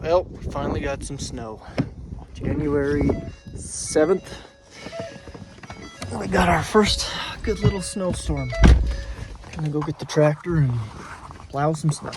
Well, we finally got some snow. January 7th. We got our first good little snowstorm. Gonna go get the tractor and plow some snow.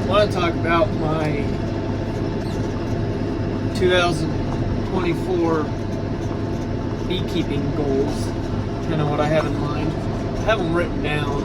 I want to talk about my 2024 beekeeping goals, kind of what I have in mind. I have them written down,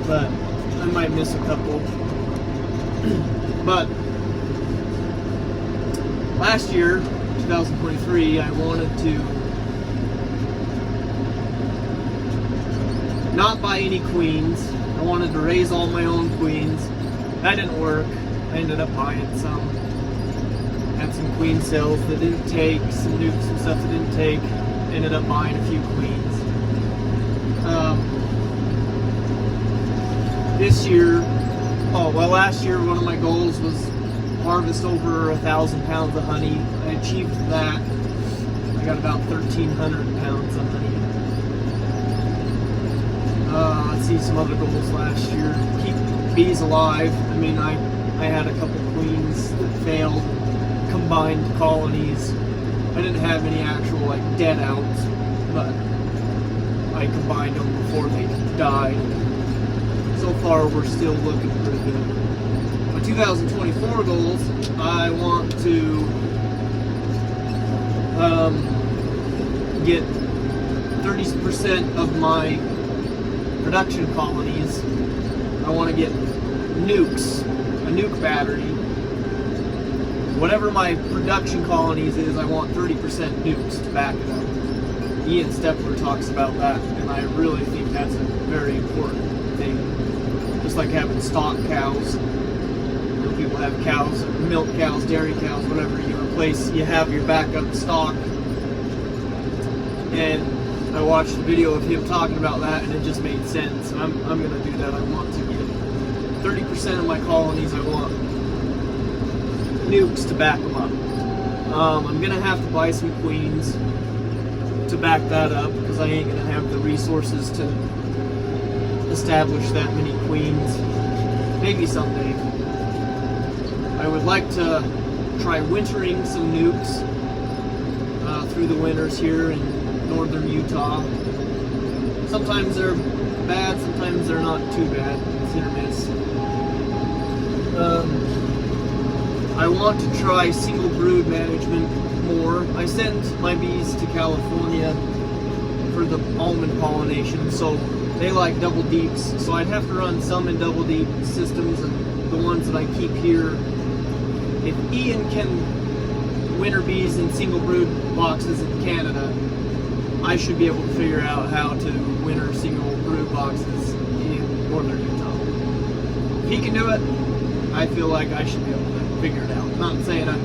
but I might miss a couple. But last year, 2023, I wanted to not buy any queens. I wanted to raise all my own queens. That didn't work. I ended up buying some. Had some queen cells that didn't take, some nukes and stuff that didn't take. Ended up buying a few queens. This year, last year one of my goals was harvest over 1,000 pounds of honey. I achieved that. I got about 1,300 pounds of honey. Let's see some other goals last year. Keep bees alive. I mean, I had a couple queens that failed, combined colonies. I didn't have any actual dead outs, but I combined them before they died. So far, we're still looking pretty good. My 2024 goals, I want to get 30% of my production colonies. I want to get nukes, a nuke battery. Whatever my production colonies is, I want 30% nukes to back it up. Ian Stepler talks about that, and I really think that's a very important thing. Just like having stock cows. You know, people have cows, milk cows, dairy cows, whatever. You have your backup stock. And I watched a video of him talking about that, and it just made sense. And I'm going to do that. I want to get 30% of my colonies. I want nukes to back them up. I'm going to have to buy some queens to back that up, because I ain't going to have the resources to establish that many queens. Maybe someday. I would like to try wintering some nukes through the winters here in northern Utah. Sometimes they're bad, sometimes they're not too bad. It's hit or miss. I want to try single brood management more. I send my bees to California for the almond pollination, so they like double deeps. So I'd have to run some in double deep systems, and the ones that I keep here. If Ian can winter bees in single brood boxes in Canada, I should be able to figure out how to winter single brood boxes in northern Utah. If he can do it, I feel like I should be able to figure it out. I'm not saying I'm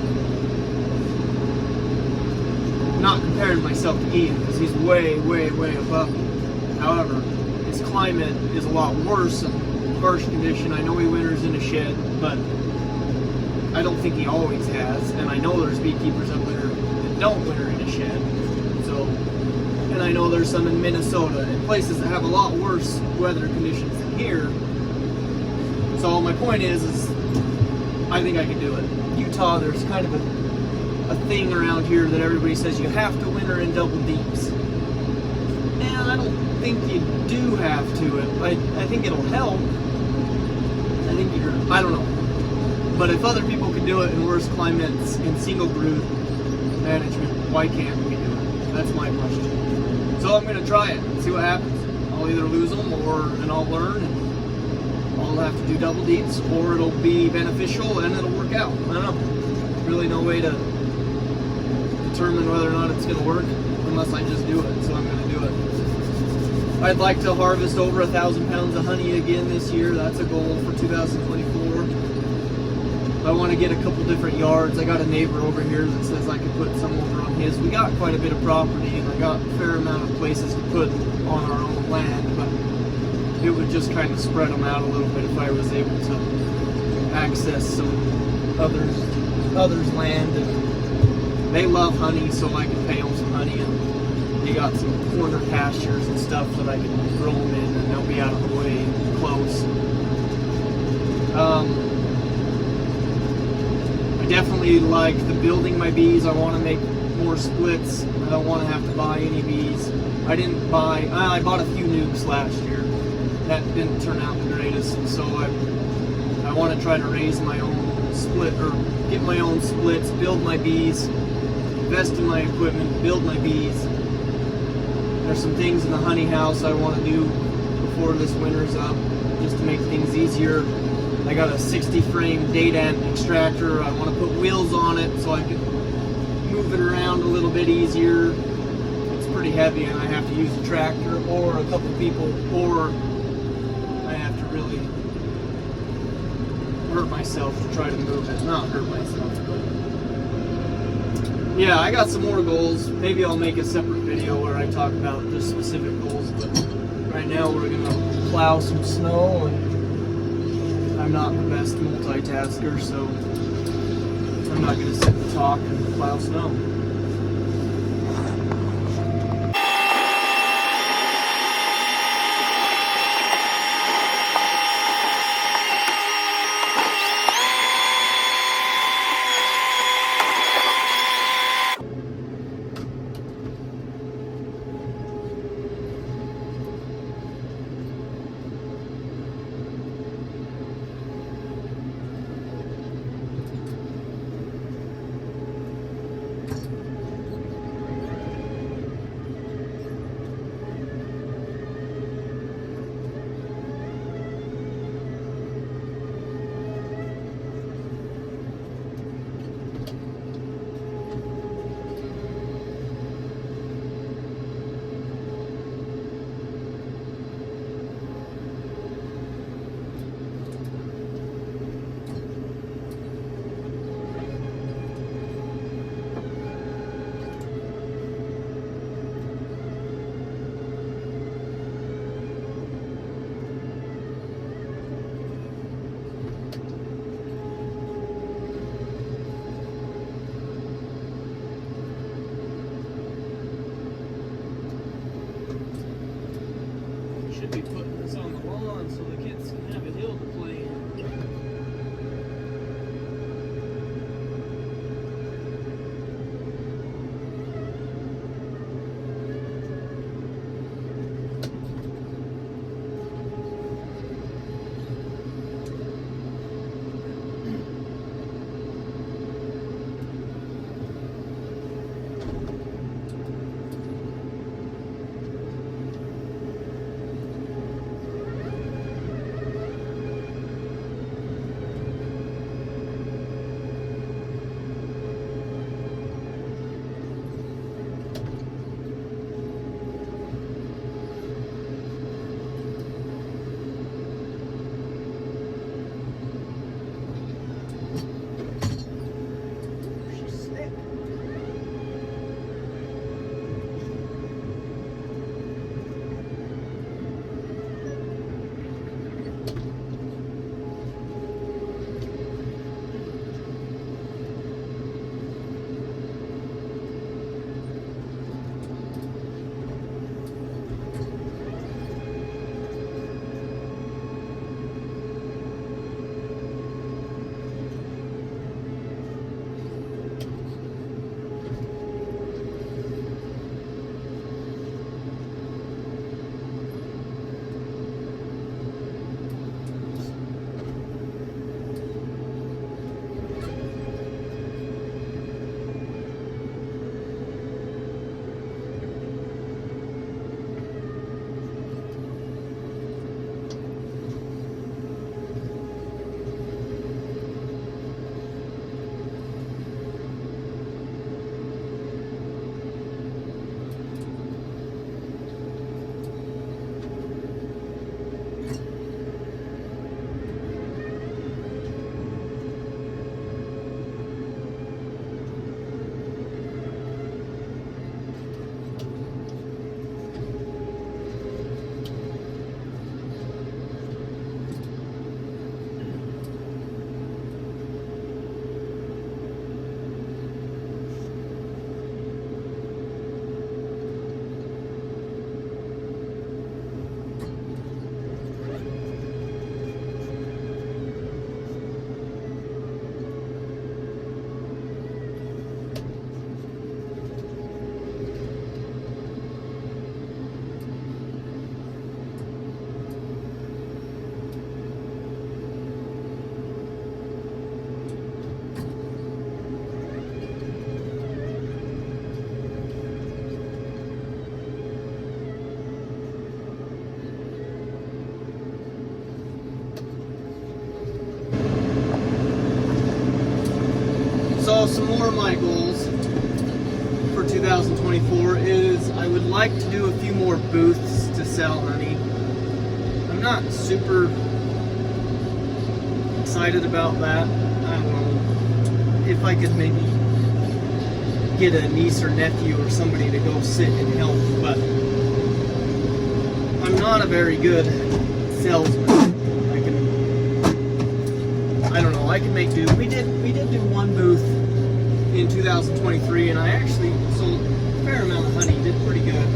not comparing myself to Ian, because he's way, way, way above me. However, his climate is a lot worse and harsh condition. I know he winters in a shed, but I don't think he always has, and I know there's beekeepers up there that don't winter in a shed. So, and I know there's some in Minnesota and places that have a lot worse weather conditions than here. So my point is I think I can do it. Utah, there's kind of a thing around here that everybody says you have to winter in double deeps. And I don't think you do have to. I think it'll help. I don't know. But if other people can do it in worse climates in single brood management, why can't we do it? That's my question. So I'm going to try it and see what happens. I'll either lose them and I'll learn, and I'll have to do double deeps, or it'll be beneficial and it'll work out. I don't know. There's really no way to determine whether or not it's going to work unless I just do it. So I'm going to do it. I'd like to harvest over 1,000 pounds of honey again this year. That's a goal for 2024. I want to get a couple different yards. I got a neighbor over here that says I could put some over on his. We got quite a bit of property, and I got a fair amount of places to put on our own land, but it would just kind of spread them out a little bit if I was able to access some others' land. And they love honey, so I can pay them some honey, and they got some corner pastures and stuff that I can throw them in, and they'll be out of the way close. Definitely like the building my bees. I want to make more splits. I don't want to have to buy any bees. I bought a few nukes last year. That didn't turn out the greatest, so I want to try to raise my own split, or get my own splits, build my bees, invest in my equipment, build my bees. There's some things in the honey house I want to do before this winter's up, just to make things easier. I got a 60 frame data extractor. I want to put wheels on it so I can move it around a little bit easier. It's pretty heavy, and I have to use a tractor or a couple people, or I have to really hurt myself to try to move it. Not hurt myself, but yeah, I got some more goals. Maybe I'll make a separate video where I talk about just specific goals, but right now we're gonna plow some snow, and I'm not the best multitasker, so I'm not going to sit and talk and plow snow. so the kids can have a hill to play in. So some more of my goals for 2024 is I would like to do a few more booths to sell honey. I'm not super excited about that. I don't know if I could maybe get a niece or nephew or somebody to go sit and help, but I'm not a very good salesman. I don't know, I can make do. We did do one booth in 2023, and I actually sold a fair amount of honey, did pretty good.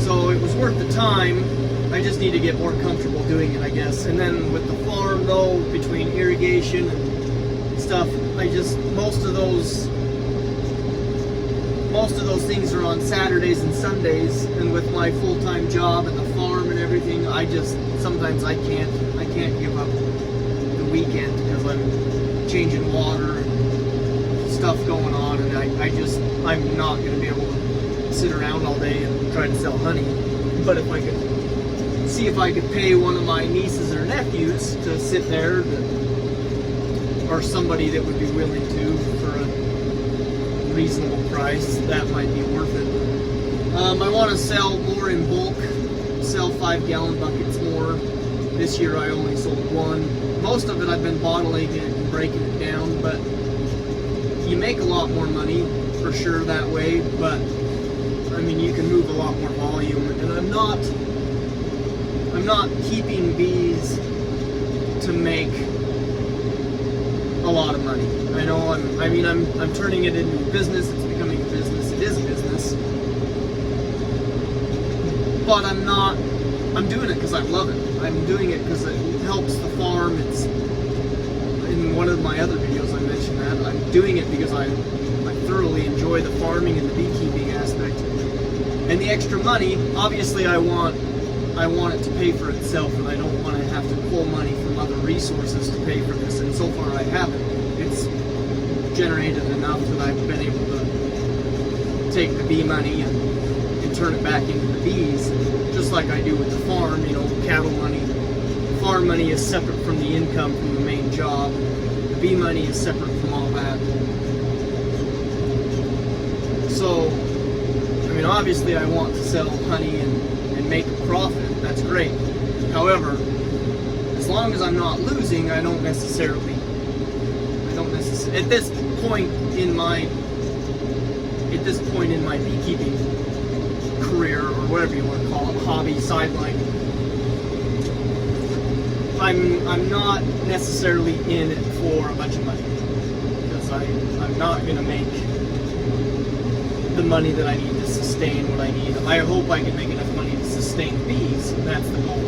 So it was worth the time. I just need to get more comfortable doing it, I guess. And then with the farm though, between irrigation and stuff, most of those things are on Saturdays and Sundays, and with my full-time job and the farm and everything, sometimes I can't give up the weekend because I'm changing water and stuff going on, and I'm not going to be able to sit around all day and try to sell honey. But if I could see if I could pay one of my nieces or nephews to sit there, or somebody that would be willing to for a reasonable price, that might be worth it. I want to sell more in bulk, sell 5-gallon buckets more. This year I only sold one. Most of it I've been bottling it and breaking it down, but you make a lot more money for sure that way, but I mean you can move a lot more volume, and I'm not keeping bees to make a lot of money. I know I'm turning it into a business. It's becoming a business. It is a business. But I'm not I'm doing it because I love it. I'm doing it because it helps the farm. It's in one of my other videos I mentioned that. I'm doing it because I thoroughly enjoy the farming and the beekeeping aspect. And the extra money, obviously I want it to pay for itself, and I don't want to have to pull money from other resources to pay for this, and so far I haven't. It's generated enough that I've been able to take the bee money and turn it back into the bees, just like I do with the farm. You know, cattle money, farm money is separate from the income from the main job. The bee money is separate from all that. So, I mean, obviously I want to sell honey and make a profit. That's great. However, as long as I'm not losing, I don't necessarily at this point in my beekeeping career, or whatever you want to call it, hobby, sideline, I'm not necessarily in it for a bunch of money, because I'm not going to make the money that I need to sustain what I need. I hope I can make enough money to sustain bees. That's the goal.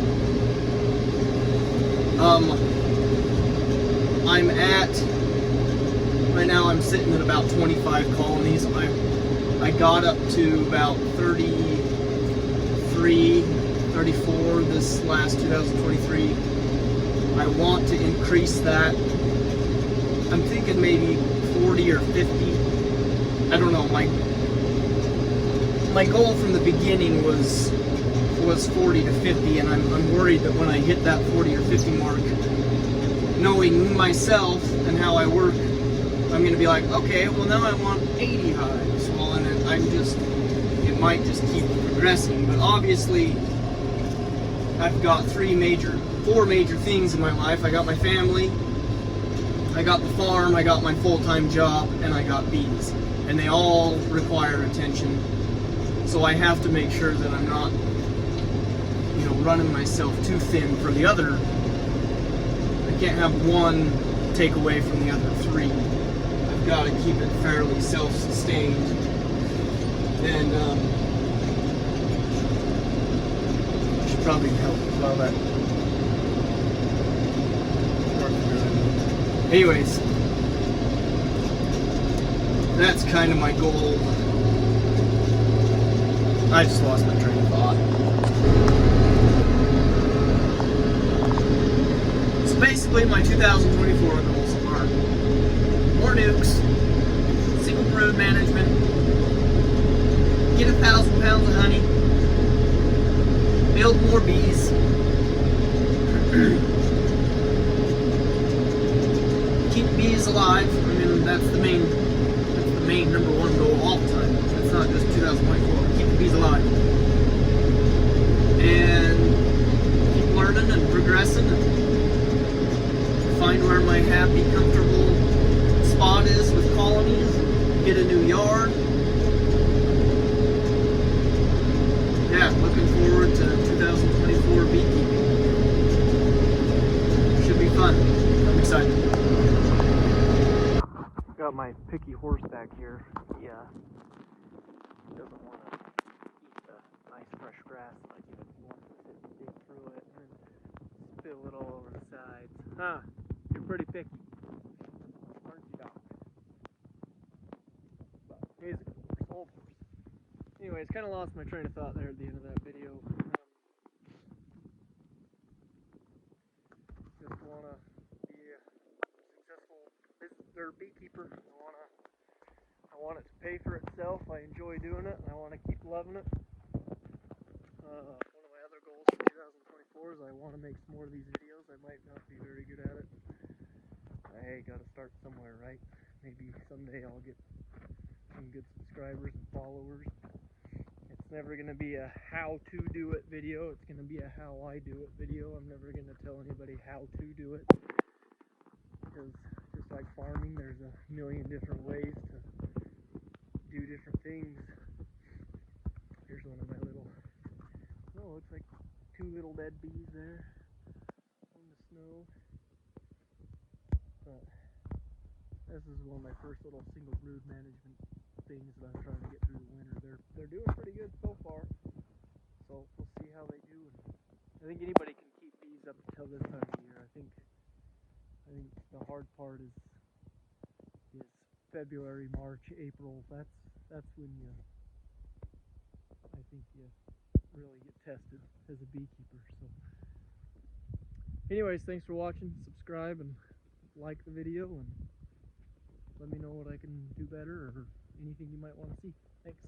Right now I'm sitting at about 25 colonies. I got up to about 33, 34 this last 2023. I want to increase that. I'm thinking maybe 40 or 50. I don't know. My goal from the beginning was 40 to 50, and I'm worried that when I hit that 40 or 50 mark, knowing myself and how I work, I'm going to be like, okay, well now I want 80 hives. Well, and it might just keep progressing. But obviously, I've got four major things in my life. I got my family, I got the farm, I got my full-time job, and I got bees. And they all require attention. So I have to make sure that I'm not, running myself too thin for the other. I can't have one take away from the other three. I've got to keep it fairly self-sustained. And I should probably help with all that. Anyways, that's kind of my goal. I just lost my train of thought. So basically my 2024 goals are more nukes, single brood management, get 1,000 pounds of honey, build more bees, keep bees alive. I mean, that's the main number one goal all the time. It's not just 2024. Keep the bees alive. And keep learning and progressing and find where my happy, comfortable spot is with colonies. Get a new yard. Yeah, looking forward to 2024 beekeeping. Should be fun. I'm excited. Got my picky horse back here. Yeah. He doesn't want to eat the nice fresh grass like he wants to sit and dig through it and then spill it all over the sides. Huh? You're pretty picky, aren't you, Doc? But he's a old horse. Anyways, kind of lost my train of thought there at the end of that video. Just want to be a successful beekeeper. I want it to pay for itself. I enjoy doing it, and I want to keep loving it. One of my other goals for 2024 is I want to make some more of these videos. I might not be very good at it. Hey, gotta start somewhere, right? Maybe someday I'll get some good subscribers and followers. It's never going to be a how to do it video. It's going to be a how I do it video. I'm never going to tell anybody how to do it. Because just like farming, there's a million different ways to do different things. Here's one of my looks like two little dead bees there in the snow. But this is one of my first little single brood management things that I'm trying to get through the winter. They're doing pretty good so far. So we'll see how they do and I think anybody can keep bees up until this time of year. I think the hard part is February, March, April. That's when I think you really get tested as a beekeeper. So anyways, thanks for watching. Subscribe and like the video, and let me know what I can do better or anything you might want to see. Thanks.